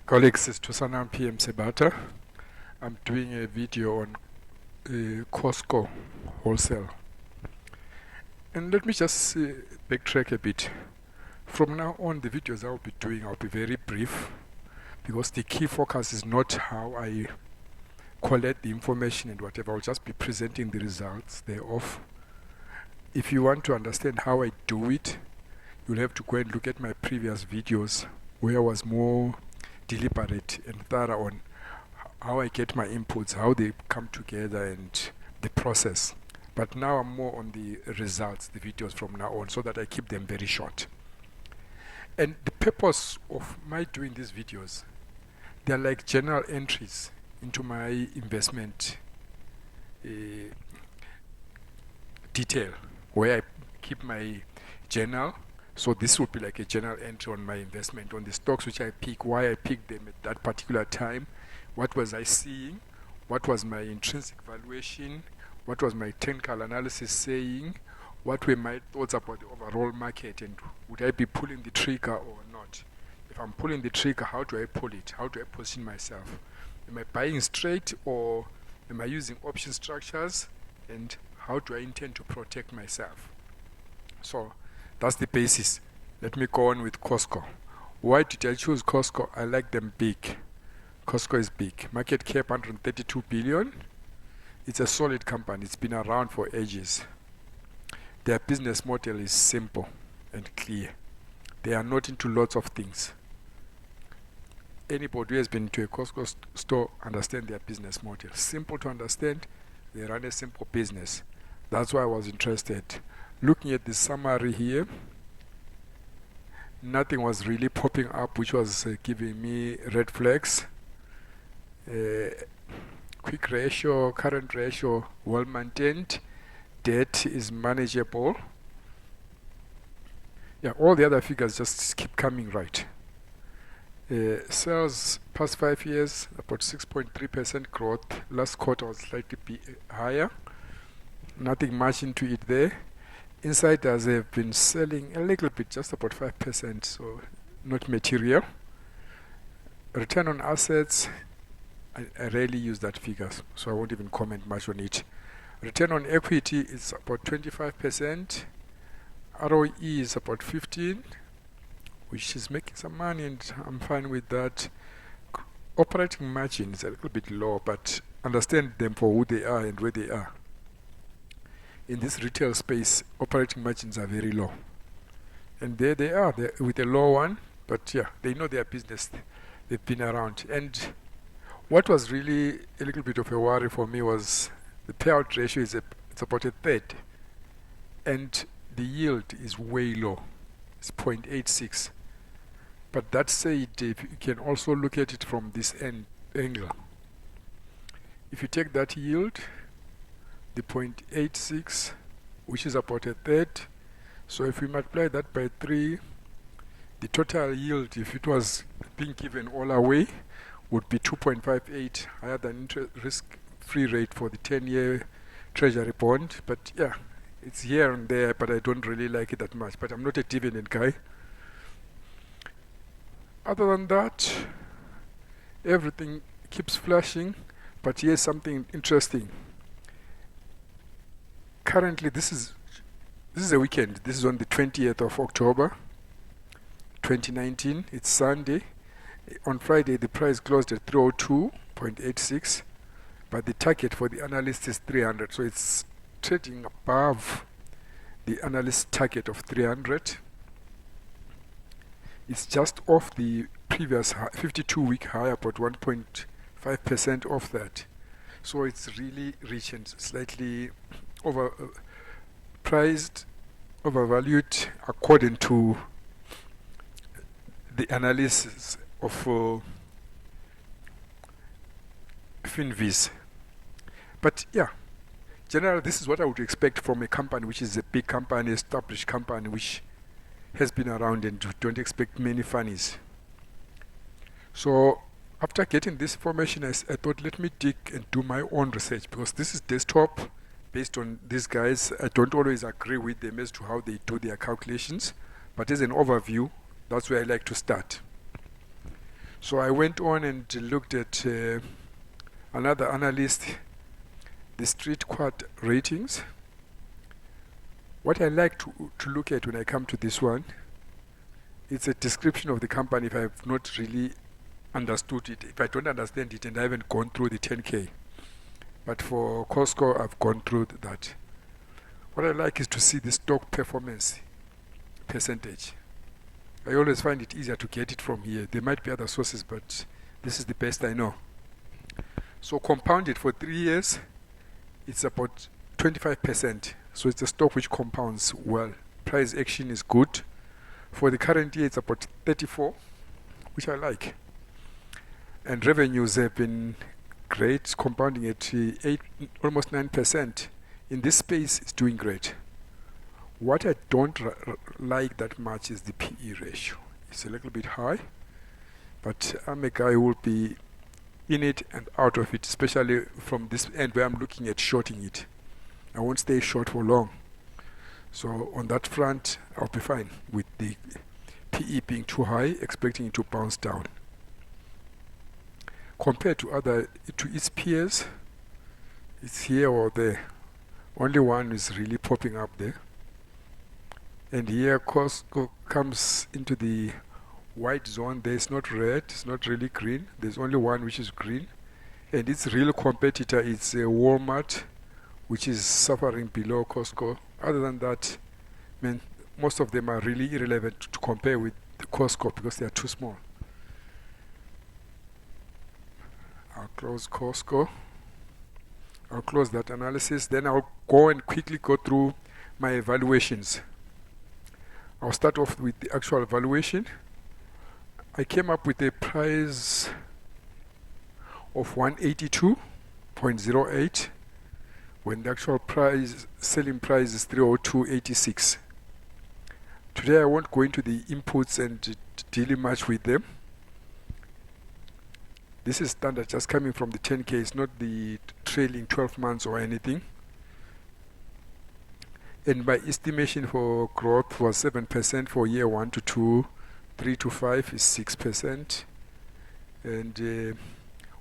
Colleagues, it's Tusanam PM Sebata. I'm doing a video on COSTCO Wholesale. And let me just backtrack a bit. From now on, the videos I'll be doing, I'll be very brief, because the key focus is not how I collect the information and whatever. I'll just be presenting the results thereof. If you want to understand how I do it, you'll have to go and look at my previous videos where I was more deliberate and thorough on how I get my inputs, how they come together, and the process. But now I'm more on the results, the videos from now on, so that I keep them very short. And the purpose of my doing these videos, they're like journal entries into my investment detail, where I keep my journal. So this would be like a journal entry on my investment, on the stocks which I pick, why I picked them at that particular time, what was I seeing, what was my intrinsic valuation, what was my technical analysis saying, what were my thoughts about the overall market, and would I be pulling the trigger or not? If I'm pulling the trigger, how do I pull it? How do I position myself? Am I buying straight, or am I using option structures? And how do I intend to protect myself? So that's the basis. Let me go on with COSTCO. Why did I choose COSTCO? I like them big. COSTCO is big. Market cap 132 billion. It's a solid company. It's been around for ages. Their business model is simple and clear. They are not into lots of things. Anybody who has been to a COSTCO store understands their business model. Simple to understand. They run a simple business. That's why I was interested. Looking at the summary here, nothing was really popping up which was giving me red flags. Quick ratio, current ratio, well maintained. Debt is manageable. Yeah, all the other figures just keep coming right. Sales past 5 years, about 6.3% growth. Last quarter was slightly higher. Nothing much into it there. Insiders have been selling a little bit, just about 5%, so not material. Return on assets, I rarely use that figure, so I won't even comment much on it. Return on equity is about 25%. ROE is about 15%, which is making some money, and I'm fine with that. Operating margin is a little bit low, but understand them for who they are and where they are. In this retail space, operating margins are very low. And there they are, with a low one, but yeah, they know their business. They've been around. And what was really a little bit of a worry for me was the payout ratio it's about a third. And the yield is way low. It's 0.86. But that said, you can also look at it from this angle. If you take that yield, the 0.86, which is about a third. So if we multiply that by 3, the total yield, if it was being given all away, would be 2.58, higher than risk-free rate for the 10-year treasury bond. But yeah, it's here and there, but I don't really like it that much. But I'm not a dividend guy. Other than that, everything keeps flashing. But here's something interesting. Currently, this is a weekend. This is on the 20th of October, 2019. It's Sunday. On Friday, the price closed at 302.86, but the target for the analyst is 300. So it's trading above the analyst target of 300. It's just off the previous 52-week high, about 1.5% off that. So it's really rich and slightly overpriced, overvalued according to the analysis of Finviz. But yeah, generally this is what I would expect from a company which is a big company, established company, which has been around, and don't expect many funnies. So after getting this information, I thought, let me dig and do my own research, because this is desktop based on these guys. I don't always agree with them as to how they do their calculations, but as an overview, that's where I like to start. So I went on and looked at another analyst, the Street Quad ratings. What I like to look at when I come to this one, it's a description of the company if I have not really understood it, if I don't understand it and I haven't gone through the 10K. But for COSTCO, I've gone through that. What I like is to see the stock performance percentage. I always find it easier to get it from here. There might be other sources, but this is the best I know. So compounded for 3 years, it's about 25%. So it's a stock which compounds well. Price action is good. For the current year, it's about 34, which I like. And revenues have been great, compounding at almost 9%. In this space, it's doing great. What I don't like that much is the PE ratio. It's a little bit high, but I'm a guy who will be in it and out of it, especially from this end where I'm looking at shorting it. I won't stay short for long. So on that front, I'll be fine with the PE being too high, expecting it to bounce down. Compared to its peers, it's here or there. Only one is really popping up there. And here COSTCO comes into the white zone. There is not red, it's not really green. There's only one which is green. And its real competitor is Walmart, which is suffering below COSTCO. Other than that, most of them are really irrelevant to compare with the COSTCO because they are too small. I'll close COSTCO. I'll close that analysis. Then I'll go and quickly go through my evaluations. I'll start off with the actual valuation. I came up with a price of 182.08 when the actual selling price is 302.86. Today I won't go into the inputs and deal much with them. This is standard just coming from the 10K. It's not the trailing 12 months or anything. And my estimation for growth was 7% for year 1 to 2, 3 to 5 is 6%. And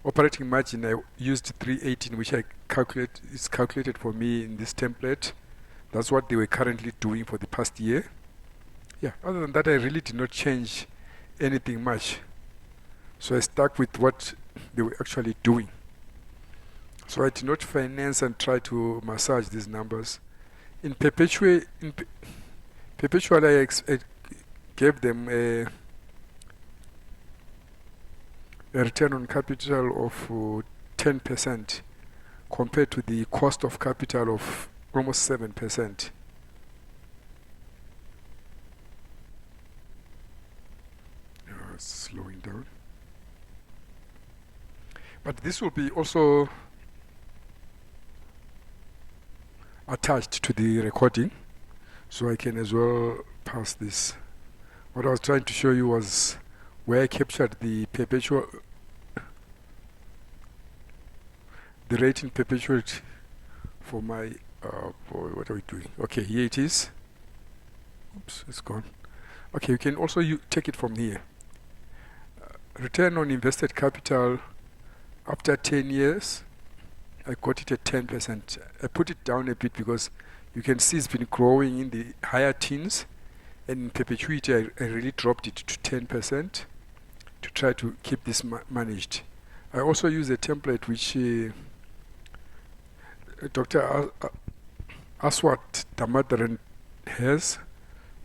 operating margin, I used 318, which is calculated for me in this template. That's what they were currently doing for the past year. Yeah, other than that, I really did not change anything much. So I stuck with what they were actually doing. So I did not finance and try to massage these numbers. In perpetual, I gave them a return on capital of 10% compared to the cost of capital of almost 7%. It's slowing down. But this will be also attached to the recording, so I can as well pass this. What I was trying to show you was where I captured the rating perpetuity for my what are we doing? Okay, here it is. Oops, it's gone. Okay, you can also take it from here. Return on invested capital after 10 years, I got it at 10%. I put it down a bit because you can see it's been growing in the higher teens, and in perpetuity I really dropped it to 10% to try to keep this managed. I also use a template which Dr. Aswat Damodaran has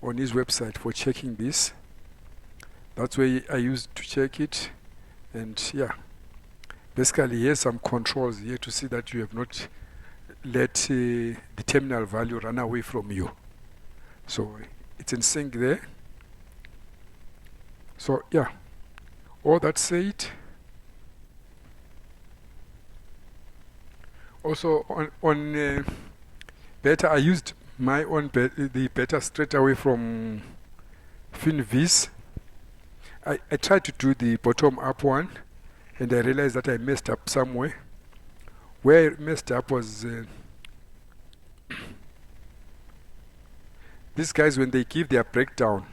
on his website for checking this. That's where I used to check it, and yeah. Basically, here's some controls here to see that you have not let the terminal value run away from you. So it's in sync there. So yeah, all that said, also on beta, I used my own the beta straight away from FinViz. I tried to do the bottom up one, and I realized that I messed up somewhere. Where I messed up was these guys, when they give their breakdown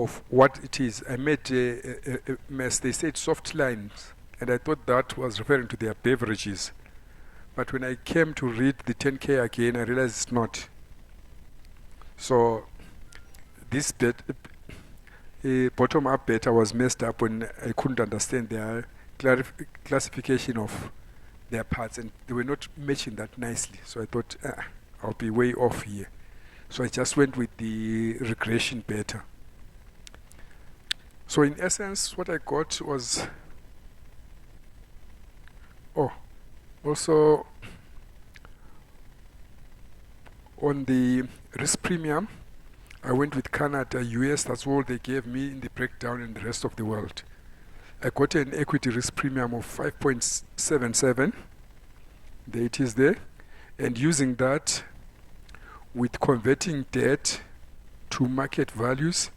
of what it is. I made a mess. They said soft lines, and I thought that was referring to their beverages. But when I came to read the 10K again, I realized it's not. So this bottom-up beta was messed up when I couldn't understand their classification of their parts, and they were not matching that nicely. So I thought, I'll be way off here. So I just went with the regression beta. So in essence, what I got was, also on the risk premium, I went with Canada, US, that's all they gave me in the breakdown in the rest of the world. I got an equity risk premium of 5.77. There it is there. And using that, with converting debt to market values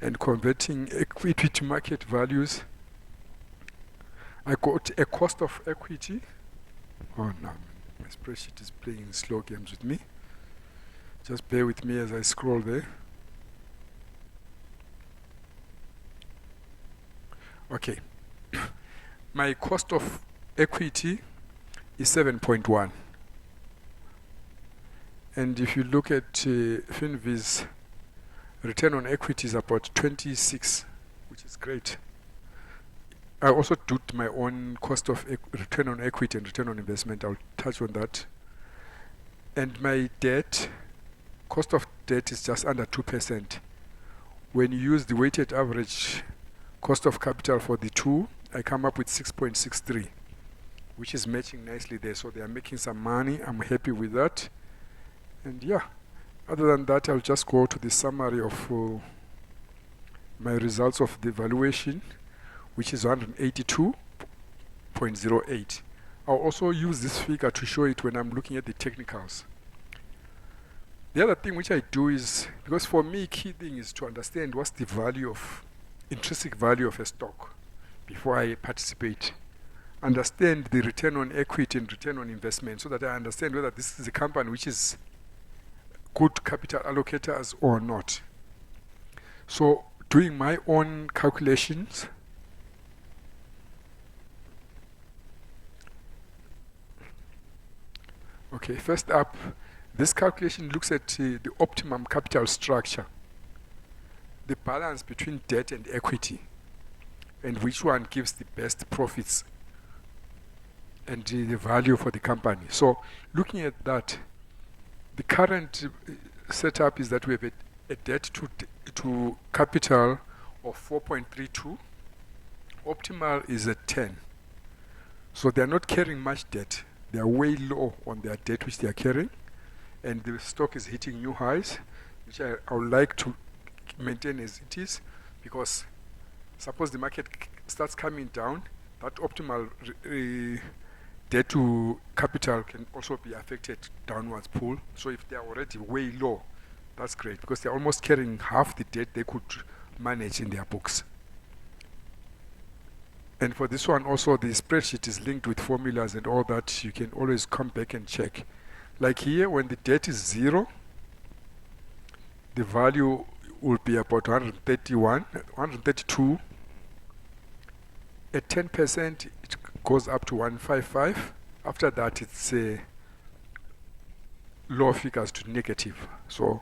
and converting equity to market values, I got a cost of equity. Oh no, my spreadsheet is playing slow games with me. Just bear with me as I scroll there. Okay. My cost of equity is 7.1. And if you look at Finviz, return on equity is about 26, which is great. I also did my own cost of return on equity and return on investment. I'll touch on that. And my debt, cost of debt is just under 2%. When you use the weighted average cost of capital for the two, I come up with 6.63, which is matching nicely there. So they are making some money. I'm happy with that. And yeah, other than that, I'll just go to the summary of my results of the valuation, which is 182.08. I'll also use this figure to show it when I'm looking at the technicals. The other thing which I do is, because for me, key thing is to understand what's the value of, intrinsic value of a stock before I participate. Understand the return on equity and return on investment so that I understand whether this is a company which is good capital allocators or not. So doing my own calculations, okay, first up, this calculation looks at the optimum capital structure, the balance between debt and equity, and which one gives the best profits and the value for the company. So looking at that, the current setup is that we have a debt to capital of 4.32. Optimal is at 10. So they are not carrying much debt. They are way low on their debt which they are carrying, and the stock is hitting new highs, which I would like to maintain as it is, because suppose the market starts coming down, that optimal debt to capital can also be affected downwards pull. So if they are already way low, that's great, because they're almost carrying half the debt they could manage in their books. And for this one also, the spreadsheet is linked with formulas and all that. You can always come back and check. Like here, when the debt is 0, the value will be about 131, 132. At 10%, it goes up to 155. After that, it's low figures to negative. So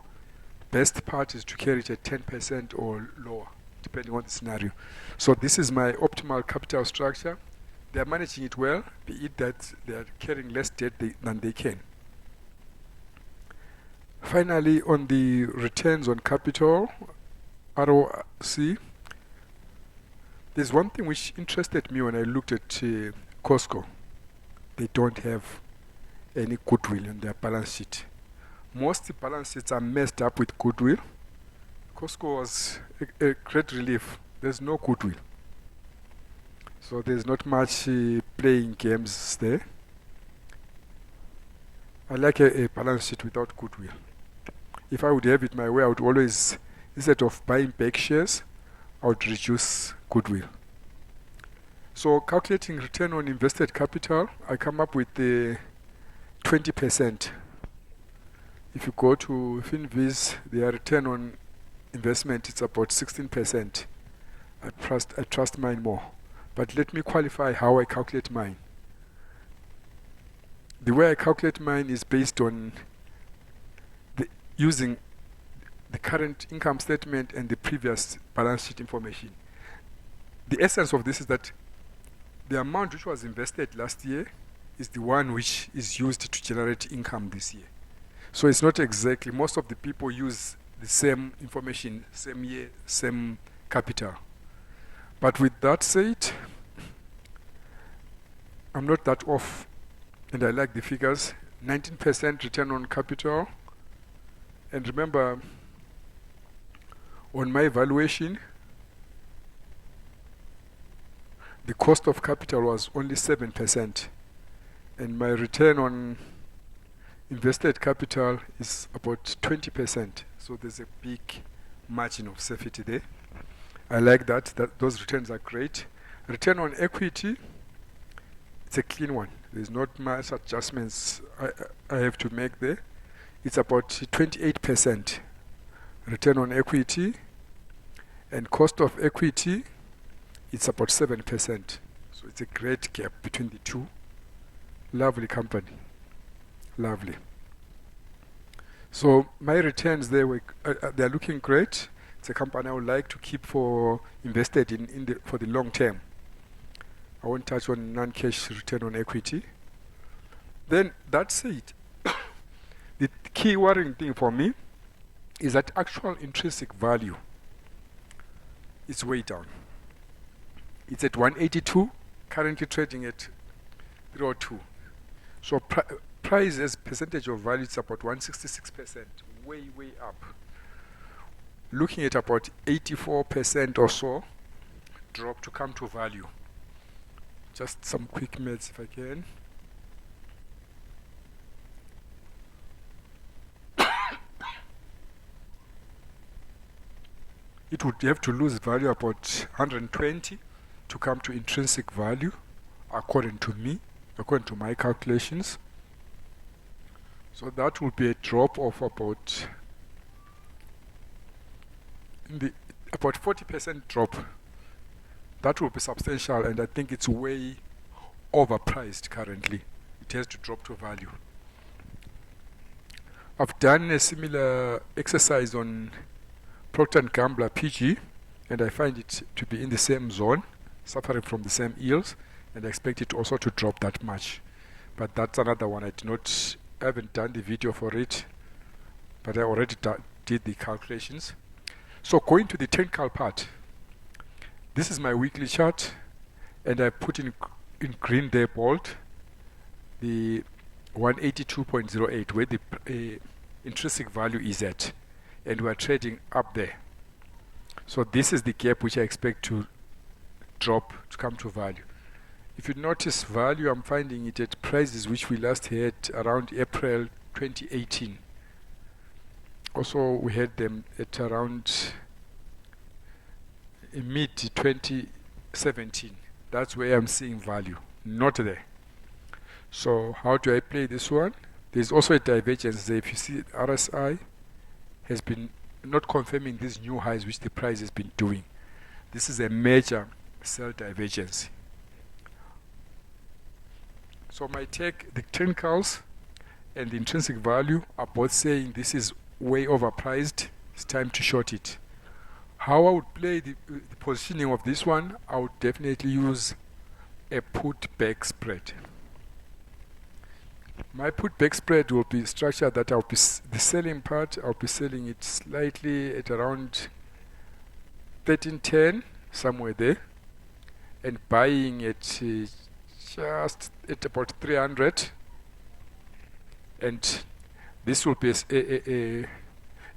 best part is to carry it at 10% or lower, depending on the scenario. So this is my optimal capital structure. They are managing it well, be it that they are carrying less debt than they can. Finally, on the returns on capital, ROC, there's one thing which interested me when I looked at COSTCO. They don't have any goodwill in their balance sheet. Most balance sheets are messed up with goodwill. COSTCO was a great relief. There's no goodwill. So there's not much playing games there. I like a balance sheet without goodwill. If I would have it my way, I would always, instead of buying back shares, I would reduce goodwill. So calculating return on invested capital, I come up with the 20%. If you go to Finviz, their return on investment, it's about 16%. I trust mine more. But let me qualify how I calculate mine. The way I calculate mine is based on using the current income statement and the previous balance sheet information. The essence of this is that the amount which was invested last year is the one which is used to generate income this year. So it's not exactly, most of the people use the same information, same year, same capital. But with that said, I'm not that off, and I like the figures. 19% return on capital. And remember, on my valuation, the cost of capital was only 7%, and my return on invested capital is about 20%. So there's a big margin of safety there. I like that those returns are great. Return on equity, it's a clean one. There's not much adjustments I have to make there. It's about 28% return on equity, and cost of equity, it's about 7%. So it's a great gap between the two. Lovely company. Lovely. So my returns there they're looking great. It's a company I would like to keep for invested for the long term. I won't touch on non-cash return on equity. Then that's it. The key worrying thing for me is that actual intrinsic value is way down. It's at 182, currently trading at 302. So price as percentage of value is about 166%, way up. Looking at about 84% or so drop to come to value. Just some quick maths if I can. It would have to lose value about 120 to come to intrinsic value, according to me, according to my calculations. So that would be a drop of about 40% drop. That will be substantial, and I think it's way overpriced currently. It has to drop to value. I've done a similar exercise on Procter & Gamble PG, and I find it to be in the same zone, suffering from the same yields, and I expect it also to drop that much. But that's another one. I haven't done the video for it, but I already did the calculations. So going to the technical part, this is my weekly chart, and I put in green there bold the 182.08 where the intrinsic value is at, and we are trading up there. So this is the gap which I expect to drop to come to value. If you notice value, I'm finding it at prices which we last had around April 2018. Also, we had them at around mid 2017. That's where I'm seeing value, not there. So how do I play this one? There's also a divergence there. If you see RSI has been not confirming these new highs which the price has been doing. This is a major sell divergence. So my take, the technicals and the intrinsic value are both saying this is way overpriced. It's time to short it. How I would play the positioning of this one, I would definitely use a put-back spread. My put-back spread will be structured that I'll be the selling part, I'll be selling it slightly at around 1310, somewhere there, and buying it just at about 300, and this will be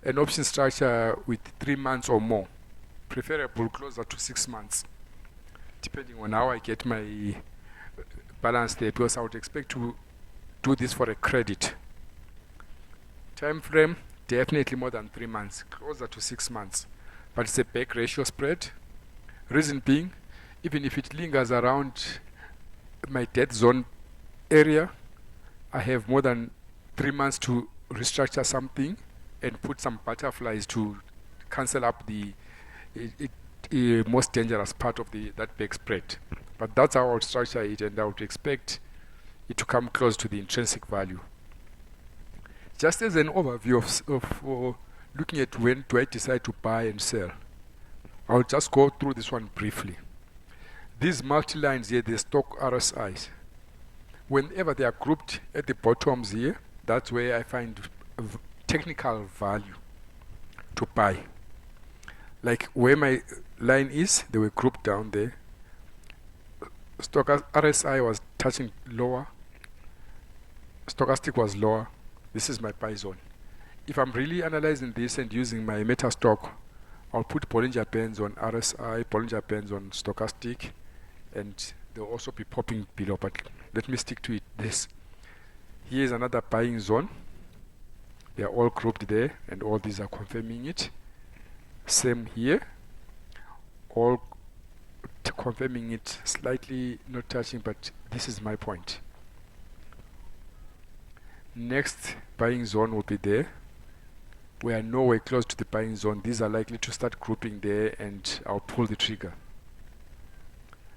an option structure with 3 months or more, preferable closer to 6 months, depending on how I get my balance there, because I would expect to do this for a credit. Time frame, definitely more than 3 months, closer to 6 months, but it's a back ratio spread. Reason being, even if it lingers around my dead zone area, I have more than 3 months to restructure something and put some butterflies to cancel up the most dangerous part of that back spread. But that's how I would structure it, and I would expect it to come close to the intrinsic value. Just as an overview of looking at when do I decide to buy and sell, I'll just go through this one briefly. These multi-lines here, the stock RSIs, whenever they are grouped at the bottoms here, that's where I find technical value to buy. Like where my line is, they were grouped down there. Stock RSI was touching lower, stochastic was lower. This is my buy zone. If I'm really analyzing this and using my meta stock, I'll put Bollinger Bands on RSI, Bollinger Bands on stochastic, and they'll also be popping below, but let me stick to it. This here is another buying zone. They are all grouped there, and all these are confirming it. Same here, all confirming it, slightly not touching, but this is my point. Next buying zone will be there. We are nowhere close to the buying zone. These are likely to start grouping there, and I'll pull the trigger.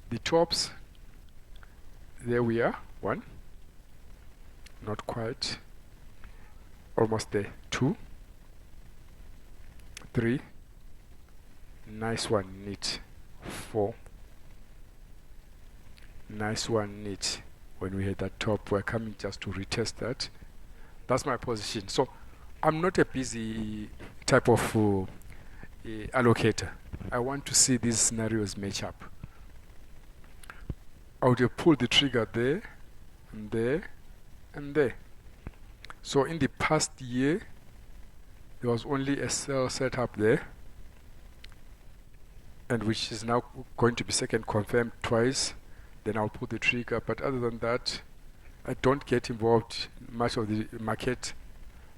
The tops, there we are, 1, not quite, almost there, 2, 3, nice one, neat, 4, nice one, neat. When we hit that top, we're coming just to retest that. That's my position. So I'm not a busy type of allocator. I want to see these scenarios match up. I would have pulled the trigger there, and there, and there. So in the past year, there was only a sell set up there, and which is now going to be second confirmed twice. Then I'll pull the trigger. But other than that, I don't get involved much of the market.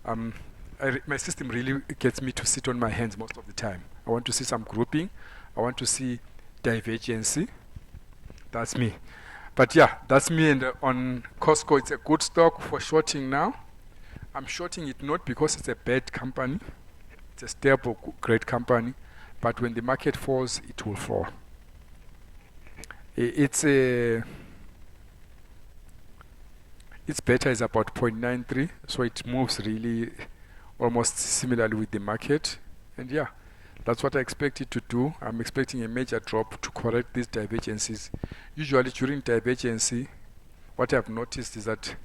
My system really gets me to sit on my hands most of the time. I want to see some grouping. I want to see divergency. That's me. But yeah, that's me. And on COSTCO, it's a good stock for shorting now. I'm shorting it not because it's a bad company. It's a stable, great company. But when the market falls, it will fall. Its beta is about 0.93, so it moves really almost similarly with the market. And yeah, that's what I expect it to do. I'm expecting a major drop to correct these divergences. Usually during divergency, what I've noticed is that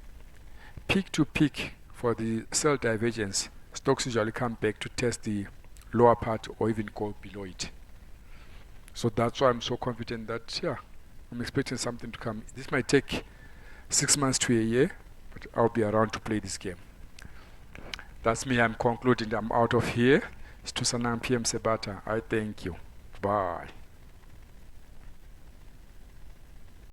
peak to peak for the sell divergence, stocks usually come back to test the lower part or even go below it. So that's why I'm so confident that, yeah, I'm expecting something to come. This might take 6 months to a year, but I'll be around to play this game. That's me. I'm concluding. I'm out of here. It's 2 PM Sebata. I thank you. Bye.